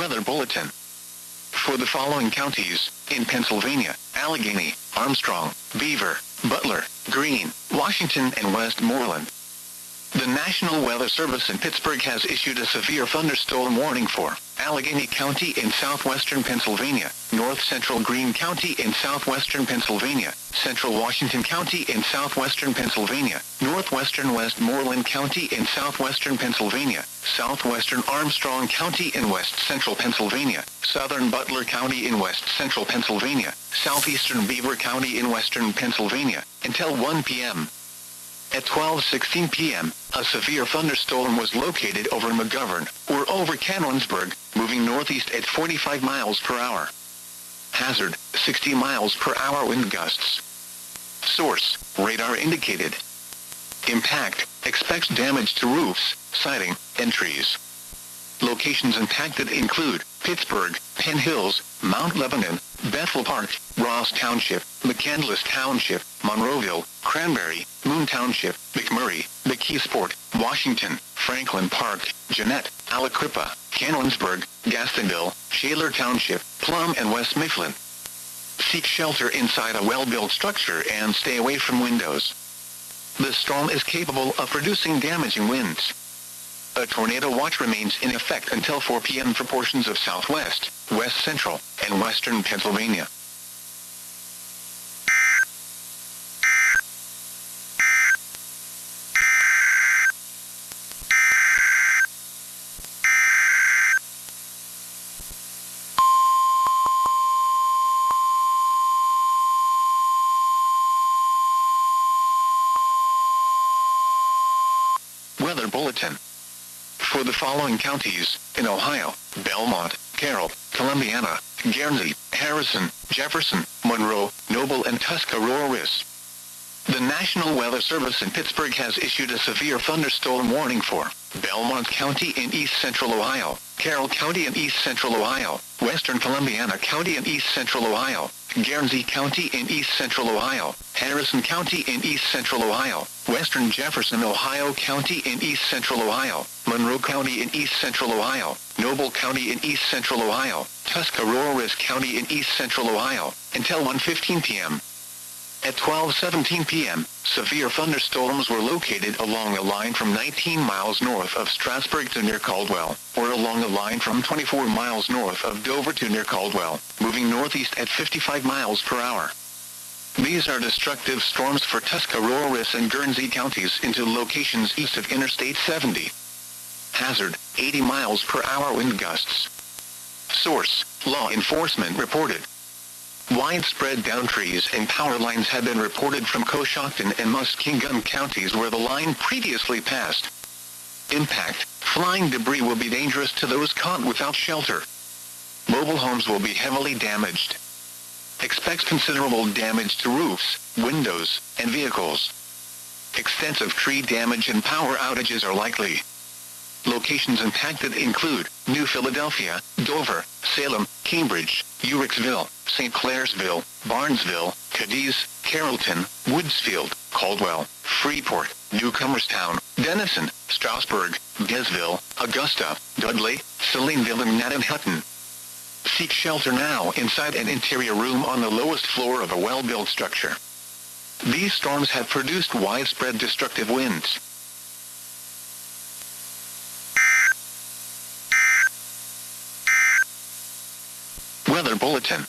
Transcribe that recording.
Weather Bulletin. For the following counties, in Pennsylvania, Allegheny, Armstrong, Beaver, Butler, Greene, Washington and Westmoreland. The National Weather Service in Pittsburgh has issued a severe thunderstorm warning for Allegheny County in southwestern Pennsylvania, north central Greene County in southwestern Pennsylvania, central Washington County in southwestern Pennsylvania, northwestern Westmoreland County in southwestern Pennsylvania, southwestern Armstrong County in west central Pennsylvania, southern Butler County in west central Pennsylvania, southeastern Beaver County in western Pennsylvania, until 1 p.m. At 12:16 p.m., a severe thunderstorm was located over McGovern, or over Canonsburg, moving northeast at 45 miles per hour. Hazard, 60 miles per hour wind gusts. Source, radar indicated. Impact, expects damage to roofs, siding, and trees. Locations impacted include Pittsburgh, Penn Hills, Mount Lebanon, Bethel Park, Ross Township, McCandless Township, Monroeville, Cranberry, Moon Township, McMurray, McKeesport, Washington, Franklin Park, Jeanette, Aliquippa, Canonsburg, Gastonville, Shaler Township, Plum and West Mifflin. Seek shelter inside a well-built structure and stay away from windows. The storm is capable of producing damaging winds. A tornado watch remains in effect until 4 p.m. for portions of southwest, west central, and western Pennsylvania. Weather Bulletin. For the following counties, in Ohio, Belmont, Carroll, Columbiana, Guernsey, Harrison, Jefferson, Monroe, Noble and Tuscarawas. The National Weather Service in Pittsburgh has issued a severe thunderstorm warning for Belmont County in east central Ohio, Carroll County in east central Ohio, western Columbiana County in east central Ohio, Guernsey County in east central Ohio, Harrison County in east central Ohio, western Jefferson, Ohio County in east central Ohio, Monroe County in east central Ohio, Noble County in east central Ohio, Tuscarawas County in east central Ohio, until 1:15 p.m. At 12:17 p.m., severe thunderstorms were located along a line from 19 miles north of Strasburg to near Caldwell, or along a line from 24 miles north of Dover to near Caldwell, moving northeast at 55 miles per hour. These are destructive storms for Tuscarawas and Guernsey counties into locations east of Interstate 70. Hazard, 80 miles per hour wind gusts. Source, law enforcement reported. Widespread downed trees and power lines have been reported from Coshocton and Muskingum counties where the line previously passed. Impact, flying debris will be dangerous to those caught without shelter. Mobile homes will be heavily damaged. Expect considerable damage to roofs, windows, and vehicles. Extensive tree damage and power outages are likely. Locations impacted include New Philadelphia, Dover, Salem, Cambridge, Uricksville, St. Clairsville, Barnesville, Cadiz, Carrollton, Woodsfield, Caldwell, Freeport, Newcomerstown, Denison, Strasburg, Gesville, Augusta, Dudley, Salineville and Hutton. Seek shelter now inside an interior room on the lowest floor of a well-built structure. These storms have produced widespread destructive winds. Weather Bulletin.